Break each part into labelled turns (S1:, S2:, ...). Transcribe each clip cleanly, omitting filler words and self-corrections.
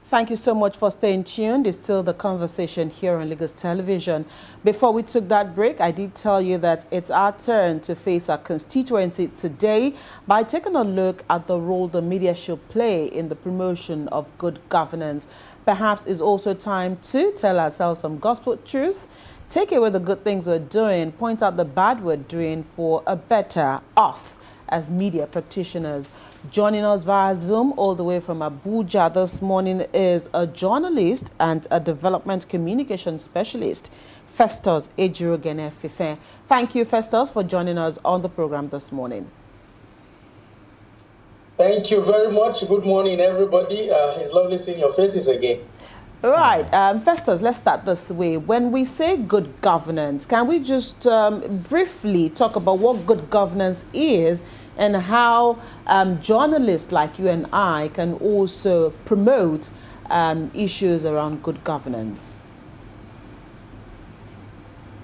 S1: Thank you so much for staying tuned. It's still the conversation here on Lagos Television. Before we took that break, I did tell you that it's our turn to face our constituency today by taking a look at the role the media should play in the promotion of good governance. Perhaps it's also time to tell ourselves some gospel truths, take away the good things we're doing, point out the bad we're doing for a better us as media practitioners. Joining us via Zoom all the way from Abuja this morning is a journalist and a development communication specialist, Festus Ejurogene Fife. Thank you, Festus, for joining us on the program this morning.
S2: Thank you very much. Good morning, everybody. It's lovely seeing your faces again.
S1: All right, Festus, let's start this way. When we say good governance, can we just briefly talk about what good governance is and how journalists like you and I can also promote issues around good governance?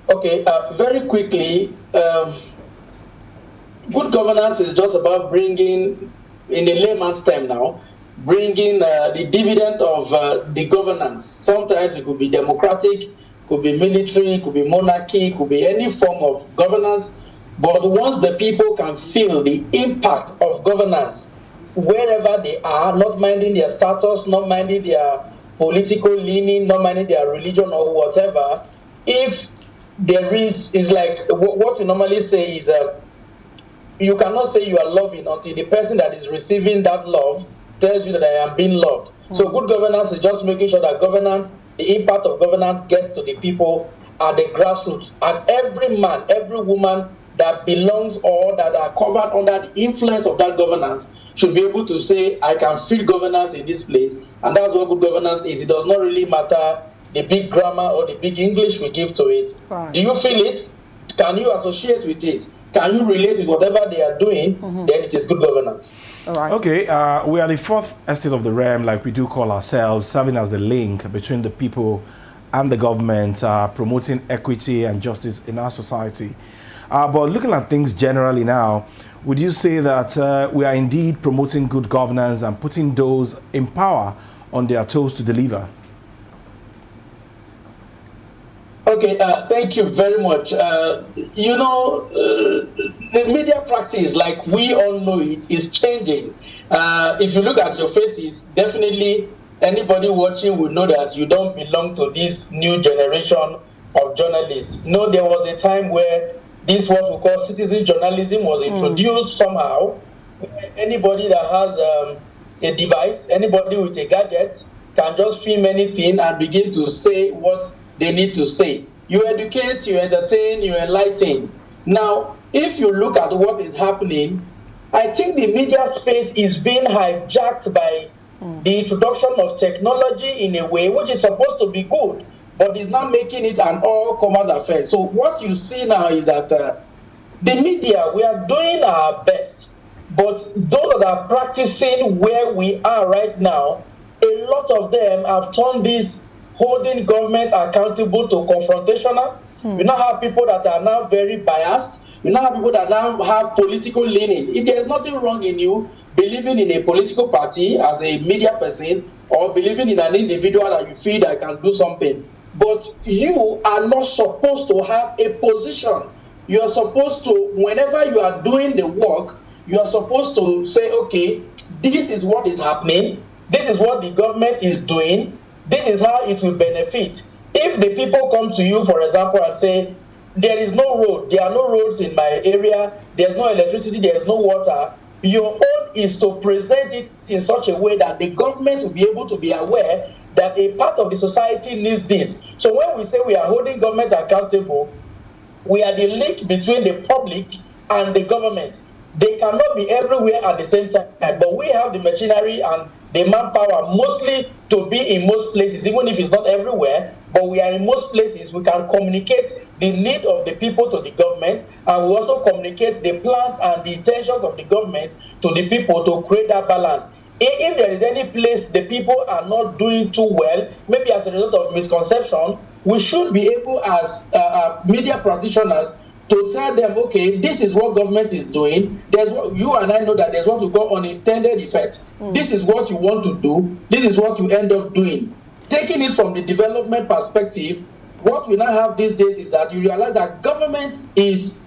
S2: Okay, very quickly, good governance is just about bringing, in a layman's term now, bringing the dividend of the governance. Sometimes it could be democratic, could be military, could be monarchy, could be any form of governance. But once the people can feel the impact of governance wherever they are, not minding their status, not minding their political leaning, not minding their religion or whatever, if there is like what we normally say is you cannot say you are loving until the person that is receiving that love tells you that I am being loved. So good governance is just making sure that governance, the impact of governance gets to the people at the grassroots. And every man, every woman that belongs or that are covered under the influence of that governance should be able to say, I can feel governance in this place. And that's what good governance is. It does not really matter the big grammar or the big English we give to it. Right. Do you feel it? Can you associate with it? Can you relate with whatever they are doing? Then it is good governance.
S1: All right.
S3: Okay, we are the fourth estate of the realm, like we do call ourselves, serving as the link between the people and the government, promoting equity and justice in our society. But looking at things generally now, would you say that we are indeed promoting good governance and putting those in power on their toes to deliver?
S2: Okay, thank you very much. You know, the media practice, like we all know it, is changing. If you look at your faces, definitely anybody watching will know that you don't belong to this new generation of journalists. You know, there was a time where this what we call citizen journalism was introduced somehow. Anybody that has a device, anybody with a gadget can just film anything and begin to say what they need to say. You educate, you entertain, you enlighten. Now, if you look at what is happening, I think the media space is being hijacked by the introduction of technology in a way which is supposed to be good, but is not making it an all-comers affair. So what you see now is that the media, we are doing our best, but those that are practicing where we are right now, a lot of them have turned this holding government accountable to confrontational. You now have people that are now very biased. You now have people that now have political leaning. If there's nothing wrong in you believing in a political party as a media person or believing in an individual that you feel that can do something, but you are not supposed to have a position. You are supposed to, whenever you are doing the work, you are supposed to say, okay, this is what is happening. This is what the government is doing. This is how it will benefit. If the people come to you, for example, and say, there is no road, there are no roads in my area, there's no electricity, there's no water, your own is to present it in such a way that the government will be able to be aware that a part of the society needs this. So when we say we are holding government accountable, we are the link between the public and the government. They cannot be everywhere at the same time, but we have the machinery and the manpower mostly to be in most places, even if it's not everywhere, but we are in most places. We can communicate the need of the people to the government, and we also communicate the plans and the intentions of the government to the people to create that balance. If there is any place the people are not doing too well, maybe as a result of misconception, we should be able as media practitioners to tell them, okay, this is what government is doing. There's what you and I know that there's what we call unintended effect. This is what you want to do. This is what you end up doing. Taking it from the development perspective, what we now have these days is that you realize that government is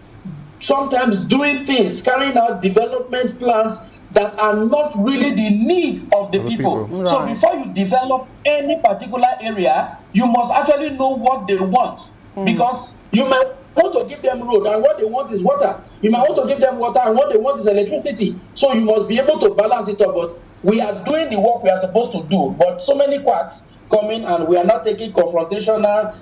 S2: sometimes doing things, carrying out development plans that are not really the need of the people.
S1: Right.
S2: So before you develop any particular area, you must actually know what they want. Because you might want to give them road and what they want is water. You might want to give them water and what they want is electricity. So you must be able to balance it up. But we are doing the work we are supposed to do. But so many quacks coming, and we are not taking confrontational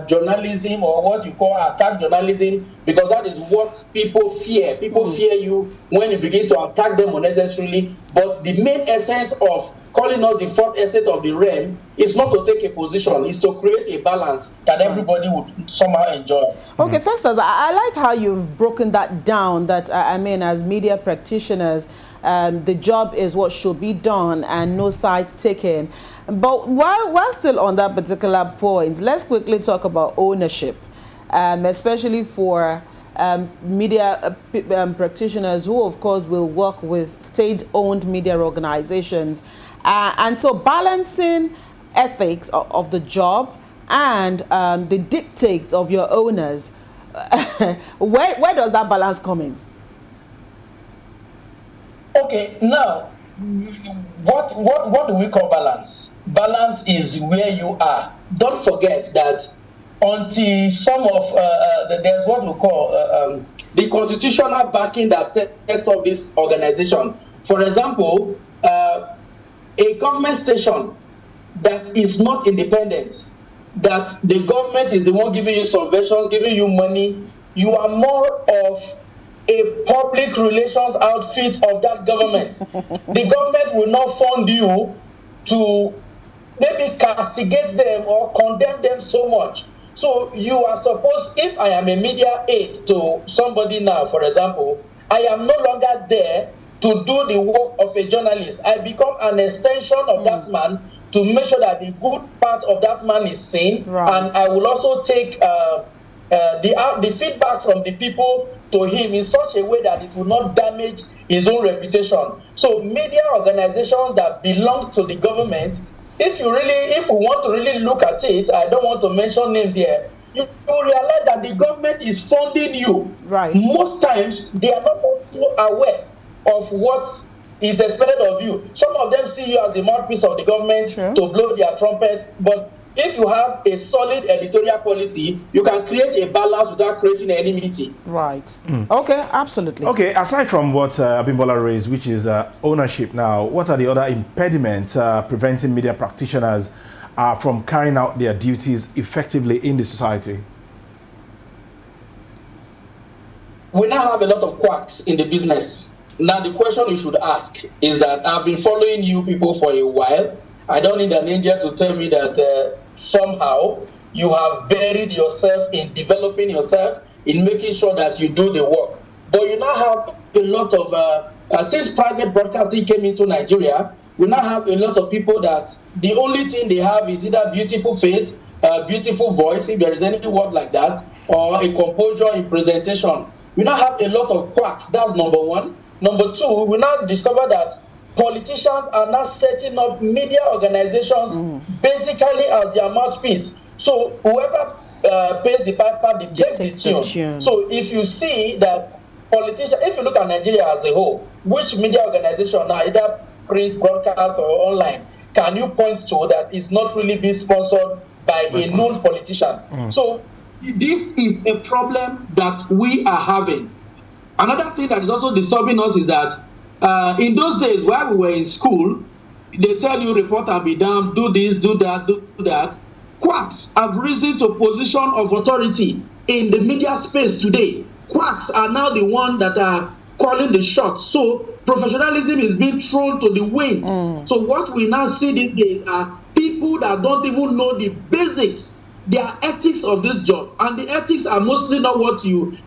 S2: journalism, or what you call attack journalism, because that is what people fear. People fear you when you begin to attack them unnecessarily. But the main essence of calling us the fourth estate of the realm is not to take a position, is to create a balance that everybody would somehow enjoy.
S1: Okay, Festus, I like how you've broken that down, that I mean, as media practitioners, the job is what should be done and no sides taken. But while we're still on that particular point, let's quickly talk about ownership, especially for media practitioners who, of course, will work with state-owned media organizations. And so balancing ethics of the job and the dictates of your owners, where does that balance come in?
S2: Okay, now, what do we call balance? Balance is where you are. Don't forget that until some of there's what we call the constitutional backing that sets up this organization. For example, a government station that is not independent, that the government is the one giving you subventions, giving you money, you are more of a public relations outfit of that government. The government will not fund you to maybe castigate them or condemn them so much. So you are supposed, if I am a media aide to somebody now, for example, I am no longer there to do the work of a journalist. I become an extension of that man to make sure that the good part of that man is seen.
S1: Right.
S2: And I will also take the feedback from the people to him in such a way that it will not damage his own reputation. So media organizations that belong to the government, if we want to really look at it, I don't want to mention names here, you realize that the government is funding you.
S1: Right.
S2: Most times, they are not also aware of what is expected of you. Some of them see you as the mouthpiece of the government to blow their trumpets, but if you have a solid editorial policy, you can create a balance without creating enmity.
S1: Right. Okay, absolutely.
S3: Okay, aside from what Abimbola raised, which is ownership now, what are the other impediments preventing media practitioners from carrying out their duties effectively in the society?
S2: We now have a lot of quacks in the business. Now, the question you should ask is that I've been following you people for a while. I don't need an angel to tell me that somehow you have buried yourself in developing yourself, in making sure that you do the work. But you now have a lot of, since private broadcasting came into Nigeria, we now have a lot of people that the only thing they have is either beautiful face, beautiful voice, if there is any word like that, or a composure in presentation. We now have a lot of quacks. That's number one. Number two, we now discover that politicians are now setting up media organizations basically as their mouthpiece. So whoever pays the piper dictates the tune. So if you see that politicians, if you look at Nigeria as a whole, which media organization now, either print, broadcast, or online, can you point to that is not really being sponsored by a known politician? So this is a problem that we are having. Another thing that is also disturbing us is that in those days while we were in school, they tell you report and be damned, do this, do that, do that. Quacks have risen to position of authority in the media space today. Quacks are now the ones that are calling the shots. So professionalism is being thrown to the wind. So what we now see these days are people that don't even know the basics, their ethics of this job. And the ethics are mostly not what you...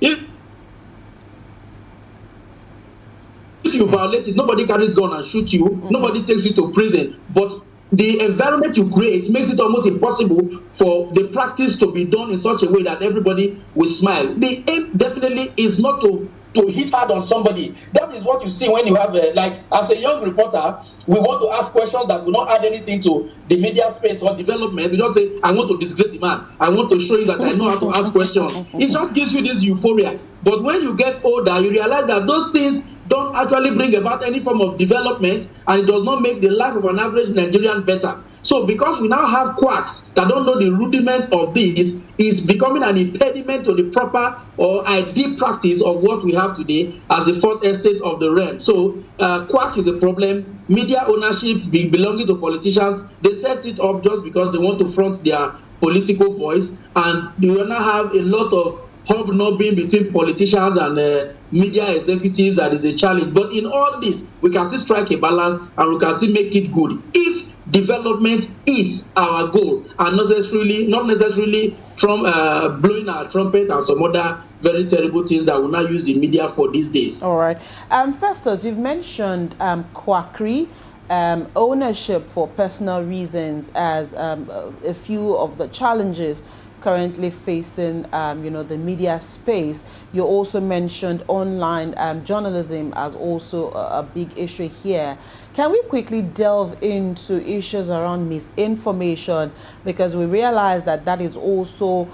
S2: If you violate it, nobody carries gun and shoot you. Nobody takes you to prison. But the environment you create makes it almost impossible for the practice to be done in such a way that everybody will smile. The aim definitely is not to hit hard on somebody. That is what you see when you have, like, as a young reporter, we want to ask questions that will not add anything to the media space or development. We don't say, I want to disgrace the man. I want to show you that I know how to ask questions. It just gives you this euphoria. But when you get older, you realize that those things don't actually bring about any form of development, and it does not make the life of an average Nigerian better. So because we now have quacks that don't know the rudiment of this, is becoming an impediment to the proper or ideal practice of what we have today as the fourth estate of the realm. So quack is a problem. Media ownership belonging to politicians, they set it up just because they want to front their political voice, and they will now have a lot of hobnobbing between politicians and media executives. That is a challenge. But in all this, we can still strike a balance, and we can still make it good if development is our goal, and not necessarily blowing our trumpet and some other very terrible things that we now use the media for these days.
S1: All right. Festus, you've mentioned quackery, ownership for personal reasons as a few of the challenges currently facing, the media space. You also mentioned online journalism as also a big issue here. Can we quickly delve into issues around misinformation, because we realize that that is also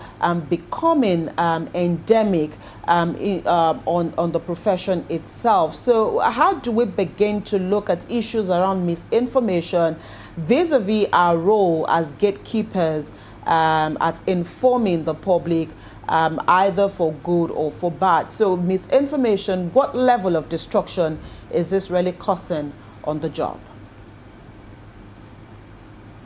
S1: becoming endemic on the profession itself. So how do we begin to look at issues around misinformation vis-a-vis our role as gatekeepers at informing the public, either for good or for bad? So misinformation, what level of destruction is this really causing on the job?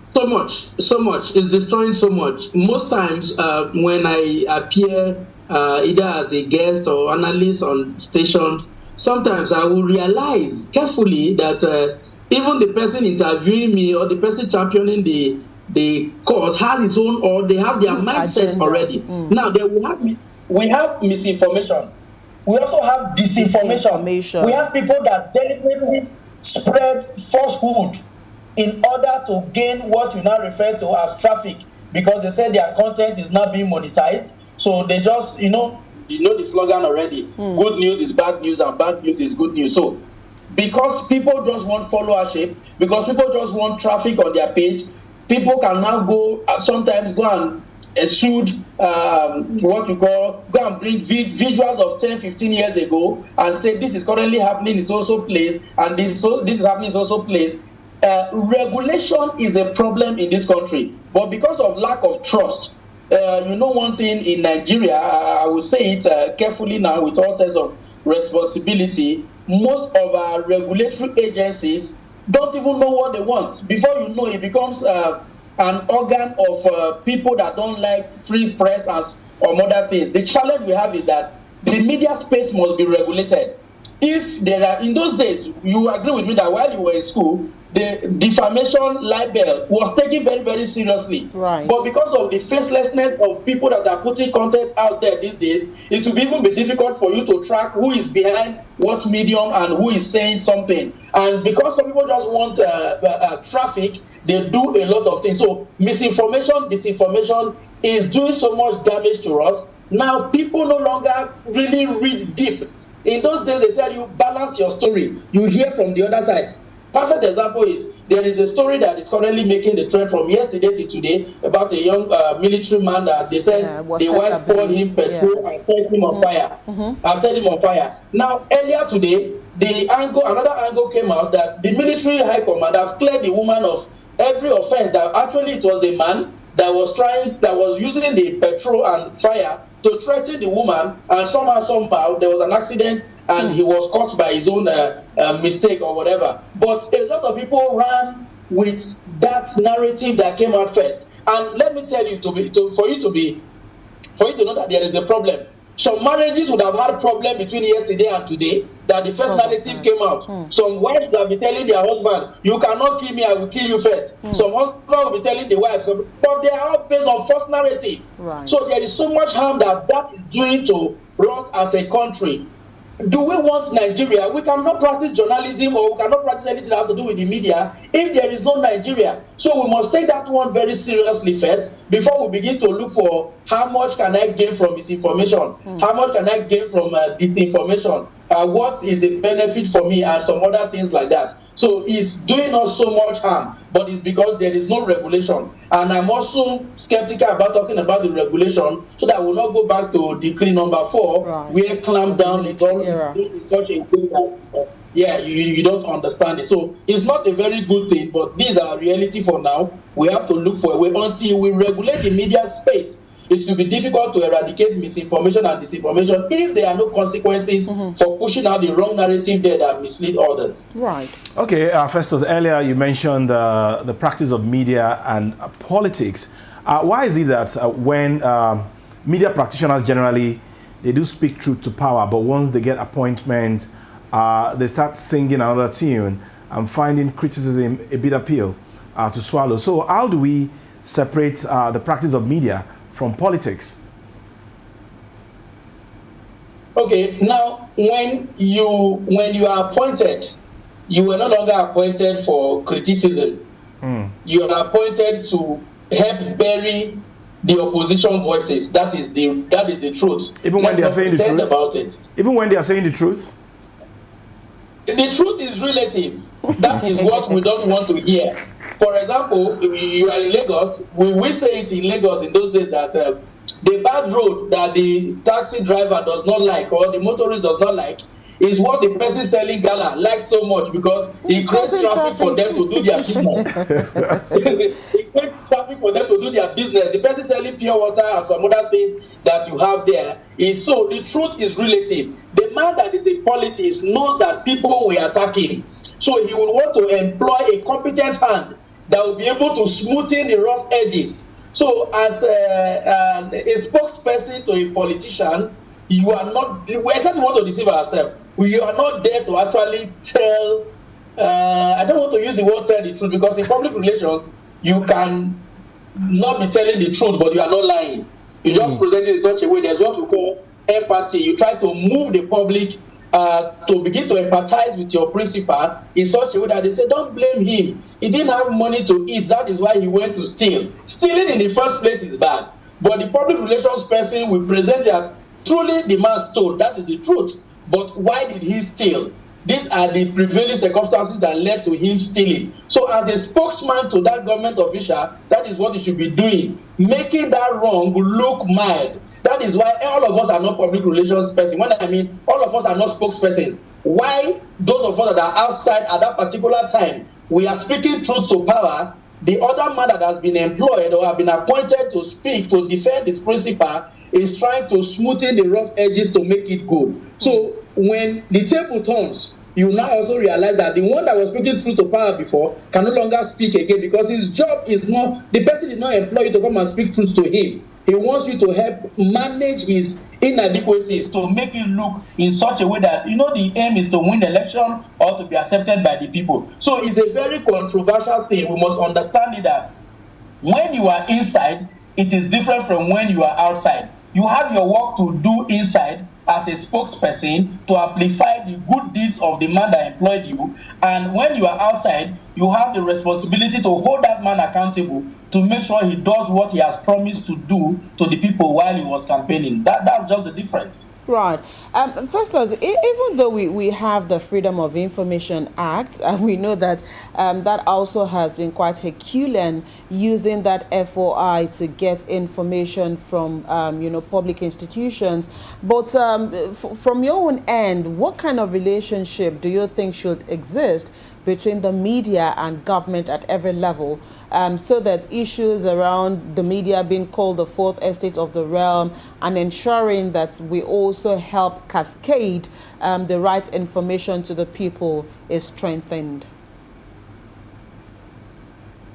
S2: So much. It's destroying so much. Most times when I appear either as a guest or analyst on stations, sometimes I will realize carefully that even the person interviewing me or the person championing the cause has his own, or they have their mindset already. Now we have misinformation. We also have disinformation. We have people that deliberately spread falsehood in order to gain what we now refer to as traffic, because they say their content is not being monetized. So they just, you know the slogan already. Good news is bad news, and bad news is good news. So because people just want followership, because people just want traffic on their page, people can now sometimes go and shoot go and bring visuals of 10, 15 years ago and say this is currently happening in also place, and this is happening in also place. Regulation is a problem in this country, but because of lack of trust, one thing in Nigeria, I will say it carefully now with all sense of responsibility, most of our regulatory agencies don't even know what they want. Before you know, it becomes an organ of people that don't like free press or other things. The challenge we have is that the media space must be regulated. If there are, in those days, you agree with me that while you were in school, the defamation libel was taken very, very seriously.
S1: Right.
S2: But because of the facelessness of people that are putting content out there these days, it will even be difficult for you to track who is behind what medium and who is saying something. And because some people just want traffic, they do a lot of things. So misinformation, disinformation is doing so much damage to us. Now people no longer really read deep. In those days, they tell you, balance your story. You hear from the other side. Perfect example is, there is a story that is currently making the trend from yesterday to today about a young military man that they said the wife poured him petrol and set him on fire. Now, earlier today, another angle came out that the military high command have cleared the woman of every offense, that actually it was the man that was using the petrol and fire to threaten the woman, and somehow there was an accident and he was caught by his own mistake or whatever. But a lot of people ran with that narrative that came out first. And let me tell you, for you to know that there is a problem. Some marriages would have had a problem between yesterday and today, that the first narrative came out. Some wives would have been telling their husband, you cannot kill me, I will kill you first. Some husband will be telling the wife, but they are all based on false narrative.
S1: Right.
S2: So there is so much harm that is doing to us as a country. do we want Nigeria? We cannot practice journalism or we cannot practice anything that has to do with the media if there is no Nigeria. So we must take that one very seriously first before we begin to look for how much can I gain from misinformation, how much can I gain from disinformation, what is the benefit for me, and some other things like that. So it's doing us so much harm, but it's because there is no regulation. And I'm also skeptical about talking about the regulation so that we'll not go back to decree number 4, right, where clamp down is all such a thing that you don't understand it. So it's not a very good thing, but these are reality for now. We have to look for a way until we regulate the media space. It will be difficult to eradicate misinformation and disinformation if there are no consequences for pushing out the wrong narrative there that mislead others.
S1: Right.
S3: Okay, Festus, earlier you mentioned the practice of media and politics. Why is it that when media practitioners generally, they do speak truth to power, but once they get appointment, they start singing another tune and finding criticism a bitter pill to swallow? So how do we separate the practice of media from politics?
S2: Okay, now when you are appointed, you are no longer appointed for criticism. You are appointed to help bury the opposition voices. That is the truth.
S3: Even when they are saying the truth
S2: about it.
S3: Even when they are saying the truth?
S2: The truth is relative. That is what we don't want to hear. For example, if you are in Lagos, we say it in Lagos in those days that the bad road that the taxi driver does not like or the motorist does not like is what the person selling gala likes so much because it creates traffic for them to do their business. It creates traffic for them to do their business. The person selling pure water and some other things that you have there is so. The truth is relative. The man that is in politics knows that people will attack him. So he would want to employ a competent hand that will be able to smoothen the rough edges. So as a spokesperson to a politician, you are not, except we want to deceive ourselves, you are not there to actually tell, I don't want to use the word tell the truth, because in public relations, you can not be telling the truth, but you are not lying. You just present it in such a way. There's what we call empathy. You try to move the public to begin to empathize with your principal in such a way that they say, don't blame him. He didn't have money to eat. That is why he went to steal. Stealing in the first place is bad. But the public relations person will present that truly the man stole. That is the truth. But why did he steal? These are the prevailing circumstances that led to him stealing. So as a spokesman to that government official, that is what you should be doing, making that wrong look mild. That is why all of us are not public relations person. When I mean all of us are not spokespersons. Why those of us that are outside at that particular time, we are speaking truth to power, the other man that has been employed or have been appointed to speak, to defend his principal, is trying to smoothen the rough edges to make it good. So when the table turns, you now also realize that the one that was speaking truth to power before can no longer speak again, because his job is not, the person did not employ you to come and speak truth to him. He wants you to help manage his inadequacies to make it look in such a way that, you know, the aim is to win the election or to be accepted by the people. So it's a very controversial thing. We must understand it that when you are inside, it is different from when you are outside. You have your work to do inside as a spokesperson to amplify the good deeds of the man that employed you. And when you are outside, you have the responsibility to hold that man accountable to make sure he does what he has promised to do to the people while he was campaigning. That's just the difference.
S1: Right. First of all, even though we have the Freedom of Information Act, and we know that that also has been quite Herculean, using that FOI to get information from public institutions. But from your own end, what kind of relationship do you think should exist between the media and government at every level, so that issues around the media being called the fourth estate of the realm and ensuring that we also help cascade the right information to the people is strengthened?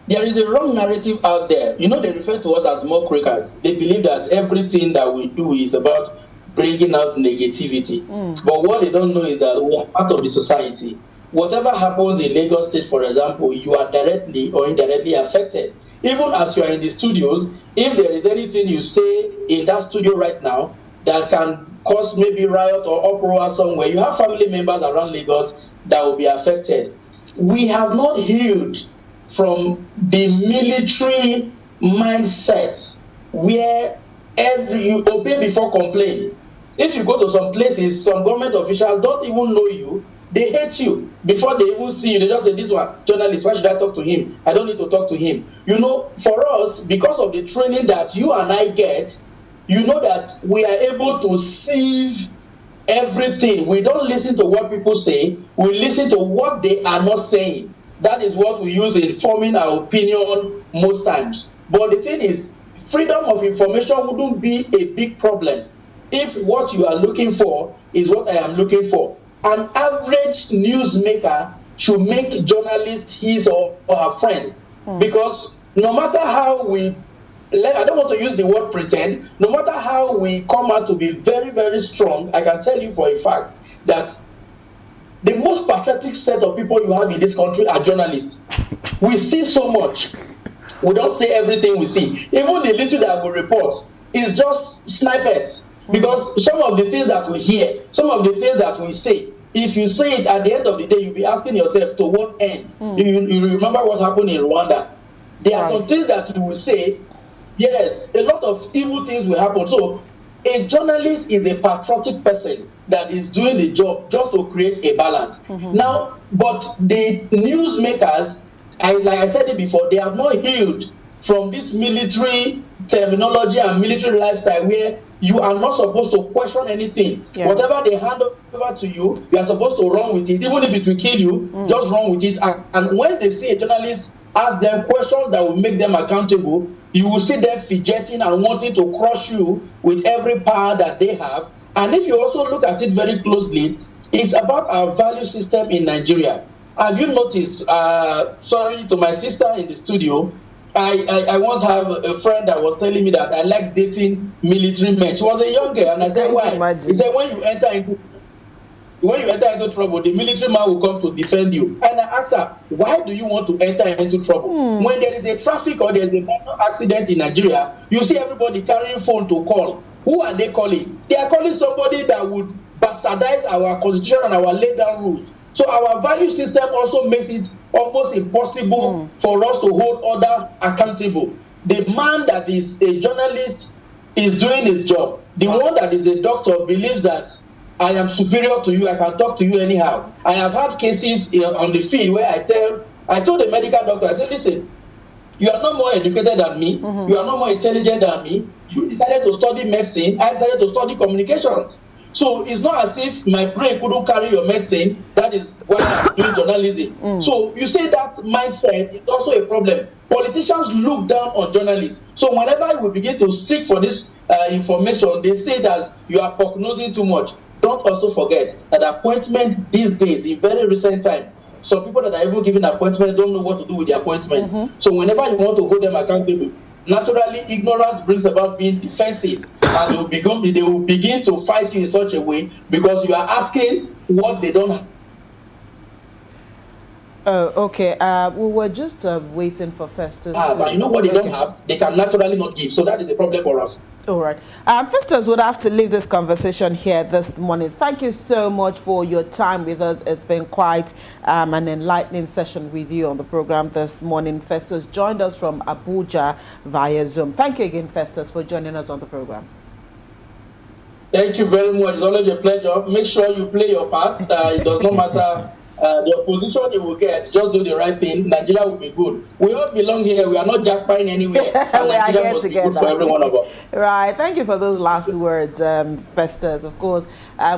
S2: There is a wrong narrative out there. You know, they refer to us as muckrakers. They believe that everything that we do is about bringing out negativity. But what they don't know is that we are part of the society. Whatever happens in Lagos State, for example, you are directly or indirectly affected. Even as you are in the studios, if there is anything you say in that studio right now that can cause maybe riot or uproar somewhere, you have family members around Lagos that will be affected. We have not healed from the military mindset where you obey before complain. If you go to some places, some government officials don't even know you. They hate you before they even see you. They just say, this one, journalist, why should I talk to him? I don't need to talk to him. You know, for us, because of the training that you and I get, you know that we are able to sieve everything. We don't listen to what people say. We listen to what they are not saying. That is what we use in forming our opinion most times. But the thing is, freedom of information wouldn't be a big problem if what you are looking for is what I am looking for. An average newsmaker should make journalist his or her friend, because no matter how I don't want to use the word pretend, no matter how we come out to be very, very strong, I can tell you for a fact that the most patriotic set of people you have in this country are journalists. We see so much. We don't say everything we see. Even the little that we report is just snippets. Because some of the things that we hear, some of the things that we say, if you say it at the end of the day, you'll be asking yourself, to what end? You remember what happened in Rwanda. There are some things that you will say, yes, a lot of evil things will happen. So a journalist is a patriotic person that is doing the job just to create a balance. Now, but the newsmakers, like I said it before, they have not healed from this military terminology and military lifestyle where you are not supposed to question anything. Whatever they hand over to you, you are supposed to run with it. Even if it will kill you, just run with it. And when they see a journalist ask them questions that will make them accountable, you will see them fidgeting and wanting to crush you with every power that they have. And if you also look at it very closely, it's about our value system in Nigeria. Have you noticed, sorry to my sister in the studio, I once have a friend that was telling me that I like dating military men. She was a young girl, and I said, why? He said, when you enter into trouble, the military man will come to defend you. And I asked her, why do you want to enter into trouble? When there is a traffic or there is a minor accident in Nigeria, you see everybody carrying phone to call. Who are they calling? They are calling somebody that would bastardize our constitution and our laid down rules. So our value system also makes it almost impossible for us to hold other accountable. The man that is a journalist is doing his job. The one that is a doctor believes that I am superior to you, I can talk to you anyhow. I have had cases on the field where I told the medical doctor, I said, listen, you are not more educated than me, you are not more intelligent than me, you decided to study medicine, I decided to study communications. So it's not as if my brain couldn't carry your medicine. That is why I'm doing journalism. So you say that mindset is also a problem. Politicians look down on journalists. So whenever we begin to seek for this information, they say that you are prognosing too much. Don't also forget that appointment these days, in very recent time, some people that are even given appointment don't know what to do with the appointment. So whenever you want to hold them accountable, naturally ignorance brings about being defensive, and they will begin to fight you in such a way because you are asking what they don't have.
S1: Okay. We were just waiting for Festus.
S2: But you know what they don't have? They can naturally not give. So that is a problem for us.
S1: All right. Festus would have to leave this conversation here this morning. Thank you so much for your time with us. It's been quite an enlightening session with you on the program this morning. Festus joined us from Abuja via Zoom. Thank you again, Festus, for joining us on the program.
S2: Thank you very much. It's always a pleasure. Make sure you play your part. It does not matter the opposition you will get. Just do the right thing. Nigeria will be good. We all belong here. We are not jackpying anywhere.
S1: We are here
S2: must be good for every one of us.
S1: Right. Thank you for those last words, Festus. Of course,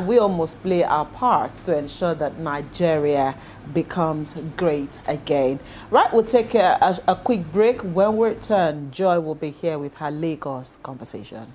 S1: we all must play our part to ensure that Nigeria becomes great again. Right. We'll take a quick break. When we return, Joy will be here with her Lagos conversation.